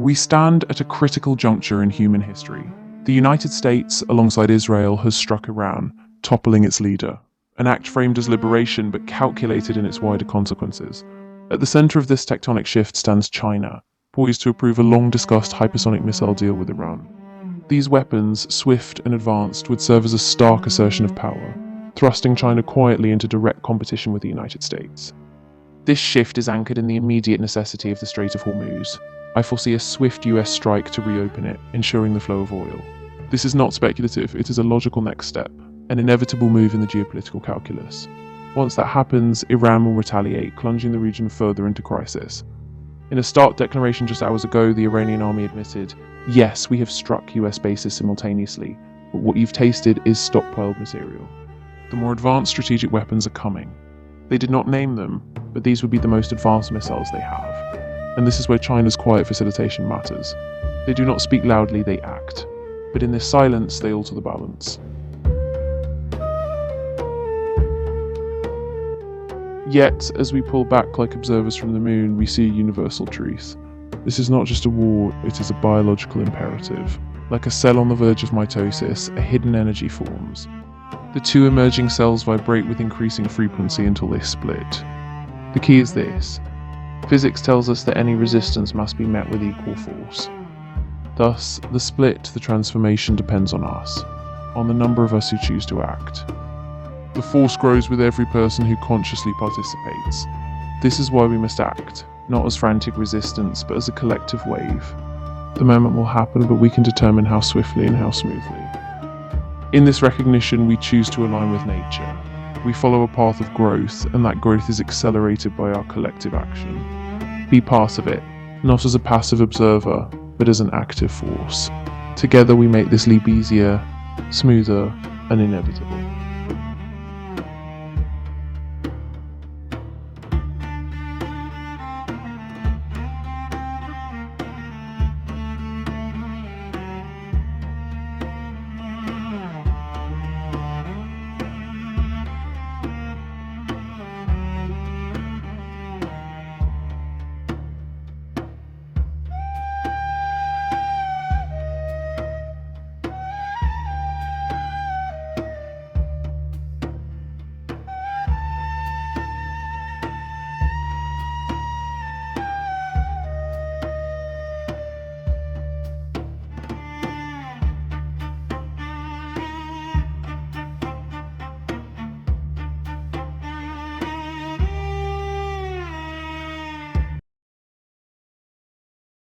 We stand at a critical juncture in human history. The United States, alongside Israel, has struck Iran, toppling its leader. An act framed as liberation, but calculated in its wider consequences. At the center of this tectonic shift stands China, poised to approve a long-discussed hypersonic missile deal with Iran. These weapons, swift and advanced, would serve as a stark assertion of power, thrusting China quietly into direct competition with the United States. This shift is anchored in the immediate necessity of the Strait of Hormuz. I foresee a swift US strike to reopen it, ensuring the flow of oil. This is not speculative, it is a logical next step, an inevitable move in the geopolitical calculus. Once that happens, Iran will retaliate, plunging the region further into crisis. In a stark declaration just hours ago, the Iranian army admitted, "Yes, we have struck US bases simultaneously, but what you've tasted is stockpiled material." The more advanced strategic weapons are coming. They did not name them, but these would be the most advanced missiles they have. And this is where China's quiet facilitation matters. They do not speak loudly, they act. But in this silence, they alter the balance. Yet, as we pull back like observers from the moon, we see a universal truth. This is not just a war, it is a biological imperative. Like a cell on the verge of mitosis, a hidden energy forms. The two emerging cells vibrate with increasing frequency until they split. The key is this. Physics tells us that any resistance must be met with equal force. Thus, the split, the transformation depends on us, on the number of us who choose to act. The force grows with every person who consciously participates. This is why we must act, not as frantic resistance, but as a collective wave. The moment will happen, but we can determine how swiftly and how smoothly. In this recognition, we choose to align with nature. We follow a path of growth, and that growth is accelerated by our collective action. Be part of it, not as a passive observer, but as an active force. Together we make this leap easier, smoother, and inevitable.